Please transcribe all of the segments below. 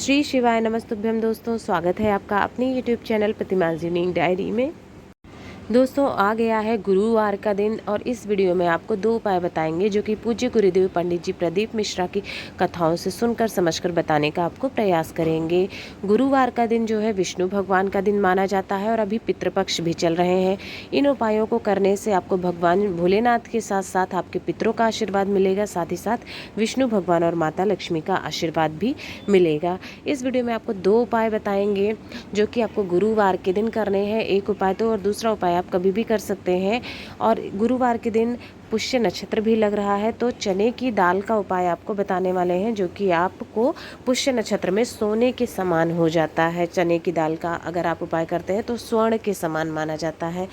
श्री शिवाय नमस्तुभ्यम दोस्तों, स्वागत है आपका अपने यूट्यूब चैनल प्रतिमा डायरी में। दोस्तों, आ गया है गुरुवार का दिन और इस वीडियो में आपको 2 उपाय बताएंगे जो कि पूज्य गुरुदेव पंडित जी प्रदीप मिश्रा की कथाओं से सुनकर समझकर बताने का आपको प्रयास करेंगे। गुरुवार का दिन जो है विष्णु भगवान का दिन माना जाता है और अभी पितृपक्ष भी चल रहे हैं। इन उपायों को करने से आपको भगवान भोलेनाथ के साथ साथ आपके पितरों का आशीर्वाद मिलेगा, साथ ही साथ विष्णु भगवान और माता लक्ष्मी का आशीर्वाद भी मिलेगा। इस वीडियो में आपको 2 उपाय बताएंगे जो कि आपको गुरुवार के दिन करने हैं। एक उपाय तो और दूसरा उपाय आप कभी भी कर सकते हैं। और गुरुवार के दिन पुष्य नक्षत्र भी लग रहा है, तो चने की दाल का उपाय आपको बताने वाले हैं जो कि आपको पुष्य नक्षत्र में सोने के समान हो जाता है। चने की दाल का अगर आप उपाय करते हैं तो स्वर्ण के समान माना जाता है।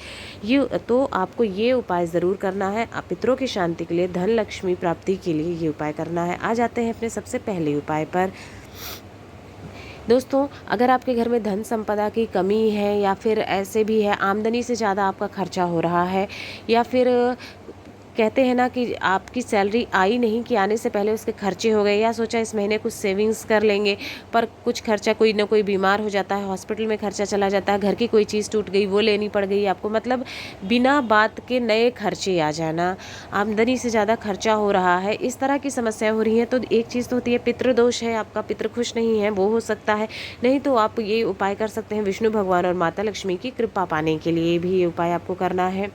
ये तो आपको ये उपाय ज़रूर करना है। पितरों की शांति के लिए, धन लक्ष्मी प्राप्ति के लिए ये उपाय करना है। आ जाते हैं अपने सबसे पहले उपाय पर। दोस्तों, अगर आपके घर में धन संपदा की कमी है या फिर ऐसे भी है आमदनी से ज़्यादा आपका खर्चा हो रहा है, या फिर कहते हैं ना कि आपकी सैलरी आई नहीं कि आने से पहले उसके खर्चे हो गए, या सोचा इस महीने कुछ सेविंग्स कर लेंगे पर कुछ खर्चा, कोई ना कोई बीमार हो जाता है, हॉस्पिटल में खर्चा चला जाता है, घर की कोई चीज़ टूट गई वो लेनी पड़ गई आपको, मतलब बिना बात के नए खर्चे आ जाना, आमदनी से ज़्यादा खर्चा हो रहा है, इस तरह की समस्या हो रही है। तो एक चीज़ तो होती है पितृदोष है, आपका पितृ खुश नहीं है, वो हो सकता है। नहीं तो आप ये उपाय कर सकते हैं विष्णु भगवान और माता लक्ष्मी की कृपा पाने के लिए भी ये उपाय आपको करना है।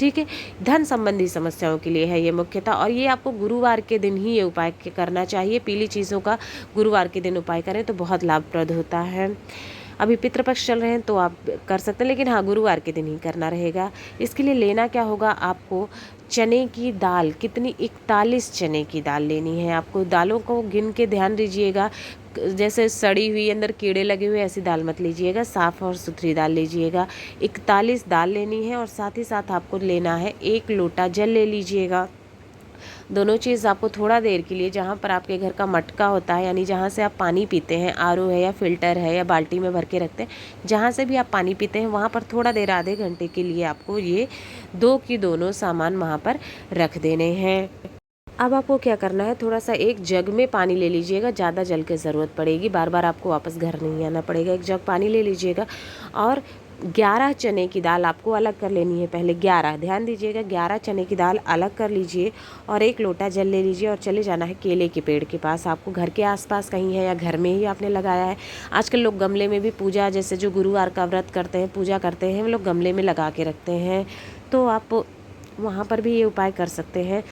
ठीक है, धन संबंधी समस्याओं के लिए है ये मुख्यतः, और ये आपको गुरुवार के दिन ही ये उपाय करना चाहिए। पीली चीज़ों का गुरुवार के दिन उपाय करें तो बहुत लाभप्रद होता है। अभी पितृपक्ष चल रहे हैं तो आप कर सकते हैं, लेकिन हाँ, गुरुवार के दिन ही करना रहेगा। इसके लिए लेना क्या होगा आपको, चने की दाल, कितनी 41 चने की दाल लेनी है आपको। दालों को गिन के ध्यान दीजिएगा, जैसे सड़ी हुई अंदर कीड़े लगे हुए ऐसी दाल मत लीजिएगा, साफ़ और सुथरी दाल लीजिएगा। 41 दाल लेनी है और साथ ही साथ आपको लेना है 1 लोटा जल ले लीजिएगा। दोनों चीज़ आपको थोड़ा देर के लिए, जहाँ पर आपके घर का मटका होता है यानी जहाँ से आप पानी पीते हैं, आरओ है या फिल्टर है या बाल्टी में भर के रखते हैं, जहाँ से भी आप पानी पीते हैं वहाँ पर थोड़ा देर, आधे घंटे के लिए आपको ये 2 की दोनों सामान वहाँ पर रख देने हैं। अब आपको क्या करना है, थोड़ा सा एक जग में पानी ले लीजिएगा, ज़्यादा जल की ज़रूरत पड़ेगी, बार बार आपको वापस घर नहीं आना पड़ेगा। एक जग पानी ले लीजिएगा और 11 चने की दाल आपको अलग कर लेनी है। पहले 11, ध्यान दीजिएगा, 11 चने की दाल अलग कर लीजिए और 1 लोटा जल ले लीजिए और चले जाना है केले के पेड़ के पास। आपको घर के आसपास कहीं है या घर में ही आपने लगाया है। आजकल लोग गमले में भी पूजा, जैसे जो गुरुवार का व्रत करते हैं, पूजा करते हैं, वो लोग गमले में लगा के रखते हैं, तो आप वहाँ पर भी ये उपाय कर सकते हैं।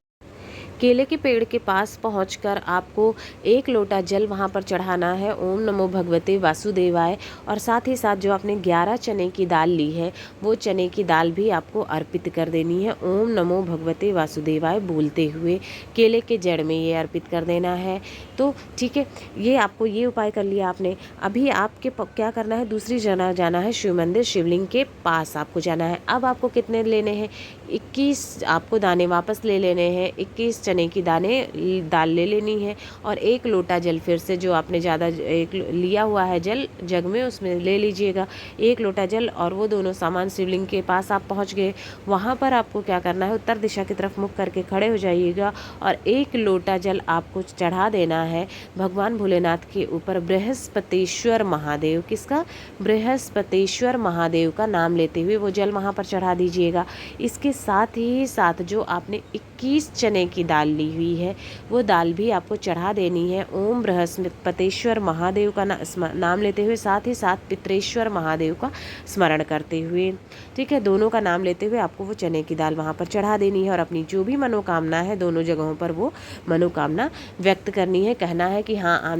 केले के पेड़ के पास पहुंचकर आपको 1 लोटा जल वहां पर चढ़ाना है, ओम नमो भगवते वासुदेवाय, और साथ ही साथ जो आपने 11 चने की दाल ली है वो चने की दाल भी आपको अर्पित कर देनी है, ओम नमो भगवते वासुदेवाय बोलते हुए केले के जड़ में ये अर्पित कर देना है। तो ठीक है, ये आपको ये उपाय कर लिया आपने। अभी आपके क्या करना है, दूसरी जगह जाना है, शिव मंदिर, शिवलिंग के पास आपको जाना है। अब आपको कितने लेने हैं, 21 आपको दाने वापस ले लेने हैं। 21 चने की दाल ले लेनी है और 1 लोटा जल, फिर से जो आपने ज़्यादा एक लिया हुआ है जल जग में, उसमें ले लीजिएगा 1 लोटा जल, और वो दोनों सामान शिवलिंग के पास आप पहुंच गए। वहाँ पर आपको क्या करना है, उत्तर दिशा की तरफ मुख करके खड़े हो जाइएगा और 1 लोटा जल आपको चढ़ा देना है भगवान भोलेनाथ के ऊपर, बृहस्पतिश्वर महादेव, किसका, बृहस्पतिश्वर महादेव का नाम लेते हुए वो जल वहाँ पर चढ़ा दीजिएगा। इसके साथ ही साथ जो आपने 21 चने की दाल ली हुई है वो दाल भी आपको चढ़ा देनी है, ओम बृहस्पतिश्वर महादेव का नाम लेते हुए, साथ ही साथ पितरेश्वर महादेव का स्मरण करते हुए। ठीक है, दोनों का नाम लेते हुए आपको वो चने की दाल वहाँ पर चढ़ा देनी है और अपनी जो भी मनोकामना है दोनों जगहों पर वो मनोकामना व्यक्त करनी है। कहना है कि हाँ,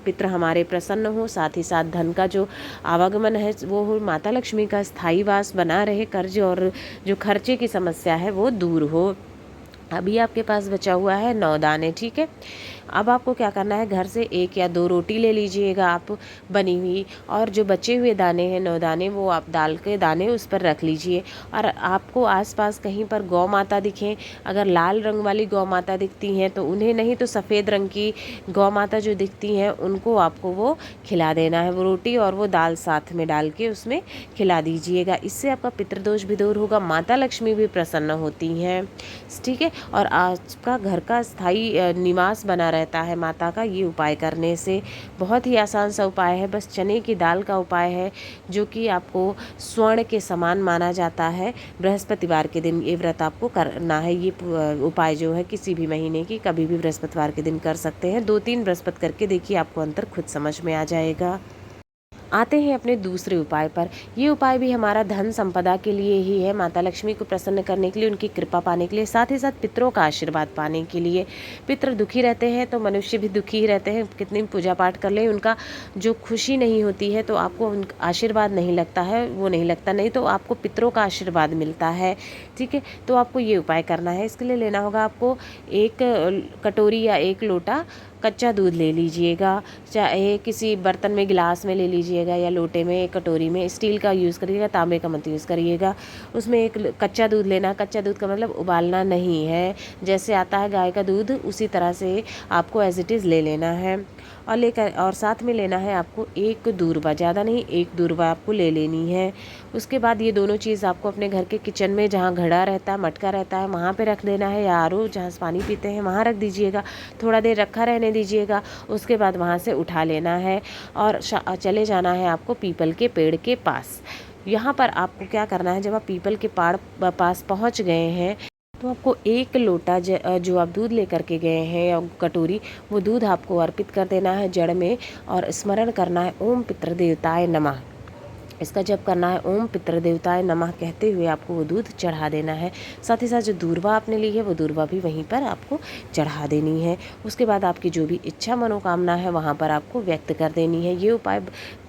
पितृ हमारे प्रसन्न हो, साथ ही साथ धन का जो आवागमन है वो हो, माता लक्ष्मी का स्थायी वास बना रहे, कर्ज और जो खर्चे की समस्या है वो दूर हो। अभी आपके पास बचा हुआ है 9 दाने। ठीक है, अब आपको क्या करना है, घर से 1 या 2 रोटी ले लीजिएगा आप बनी हुई, और जो बचे हुए दाने हैं 9 दाने वो आप दाल के दाने उस पर रख लीजिए। और आपको आसपास कहीं पर गौ माता दिखें, अगर लाल रंग वाली गौ माता दिखती हैं तो उन्हें, नहीं तो सफ़ेद रंग की गौ माता जो दिखती हैं उनको आपको वो खिला देना है, वो रोटी और वो दाल साथ में डाल के उसमें खिला दीजिएगा। इससे आपका पितृदोष भी दूर होगा, माता लक्ष्मी भी प्रसन्न होती हैं। ठीक है, और आपका घर का स्थायी निवास बना रहता है माता का ये उपाय करने से। बहुत ही आसान सा उपाय है, बस चने की दाल का उपाय है जो कि आपको स्वर्ण के समान माना जाता है। बृहस्पतिवार के दिन ये व्रत आपको करना है। ये उपाय जो है किसी भी महीने की कभी भी बृहस्पतिवार के दिन कर सकते हैं। 2-3 बृहस्पति करके देखिए, आपको अंतर खुद समझ में आ जाएगा। आते हैं अपने दूसरे उपाय पर। ये उपाय भी हमारा धन संपदा के लिए ही है, माता लक्ष्मी को प्रसन्न करने के लिए, उनकी कृपा पाने के लिए, साथ ही साथ पितरों का आशीर्वाद पाने के लिए। पितृ दुखी रहते हैं तो मनुष्य भी दुखी ही रहते हैं, कितनी भी पूजा पाठ कर ले, उनका जो खुशी नहीं होती है तो आपको उनका आशीर्वाद नहीं लगता है, वो नहीं लगता, नहीं तो आपको पितरों का आशीर्वाद मिलता है। ठीक है, तो आपको ये उपाय करना है। इसके लिए लेना होगा आपको 1 कटोरी या 1 लोटा कच्चा दूध ले लीजिएगा, चाहे किसी बर्तन में, गिलास में ले लीजिएगा या लोटे में, एक कटोरी में। स्टील का यूज़ करिएगा, तांबे का मत यूज़ करिएगा। उसमें एक कच्चा दूध लेना। कच्चा दूध का मतलब उबालना नहीं है, जैसे आता है गाय का दूध उसी तरह से आपको एज इट इज़ ले लेना है। और साथ में लेना है आपको 1 दूरवा, ज़्यादा नहीं, 1 दूरवा आपको ले लेनी है। उसके बाद ये दोनों चीज़ आपको अपने घर के किचन में, जहाँ घड़ा रहता है, मटका रहता है, वहाँ पे रख देना है, या आरओ जहाँ से पानी पीते हैं वहाँ रख दीजिएगा। थोड़ा देर रखा रहने दीजिएगा। उसके बाद वहाँ से उठा लेना है और चले जाना है आपको पीपल के पेड़ के पास। यहाँ पर आपको क्या करना है, जब आप पीपल के पास पहुँच गए हैं तो आपको 1 लोटा जो आप दूध लेकर के गए हैं या कटोरी, वो दूध आपको अर्पित कर देना है जड़ में, और स्मरण करना है ओम पितृदेवताय नमः। इसका जप करना है, ओम पितृदेवताय नमः कहते हुए आपको वो दूध चढ़ा देना है। साथ ही साथ जो दूरवा आपने ली है वो दूरवा भी वहीं पर आपको चढ़ा देनी है। उसके बाद आपकी जो भी इच्छा मनोकामना है वहाँ पर आपको व्यक्त कर देनी है। ये उपाय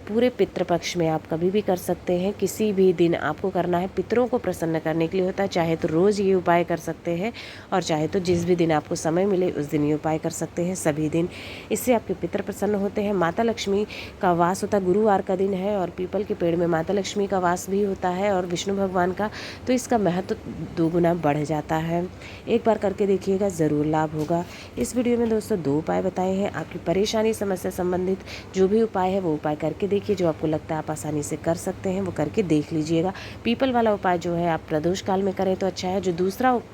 पूरे पितृपक्ष में आप कभी भी कर सकते हैं, किसी भी दिन आपको करना है। पितरों को प्रसन्न करने के लिए होता है, चाहे तो रोज़ ये उपाय कर सकते हैं और चाहे तो जिस भी दिन आपको समय मिले उस दिन ये उपाय कर सकते हैं, सभी दिन। इससे आपके पितर प्रसन्न होते हैं। माता लक्ष्मी का वास होता है, गुरुवार का दिन है और पीपल के पेड़ में माता लक्ष्मी का वास भी होता है और विष्णु भगवान का, तो इसका महत्व 2 गुना बढ़ जाता है। एक बार करके देखिएगा, ज़रूर लाभ होगा। इस वीडियो में दोस्तों 2 उपाय बताए हैं। आपकी परेशानी समस्या संबंधित जो भी उपाय है वो उपाय करके देखिए, जो आपको लगता है आप आसानी से कर सकते हैं वो करके देख लीजिएगा। पीपल वाला उपाय जो है आप प्रदोष काल में करें तो अच्छा है। जो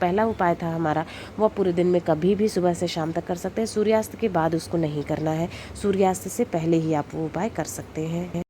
पहला उपाय था हमारा, वो पूरे दिन में कभी भी सुबह से शाम तक कर सकते हैं। सूर्यास्त के बाद उसको नहीं करना है, सूर्यास्त से पहले ही आप वो उपाय कर सकते हैं।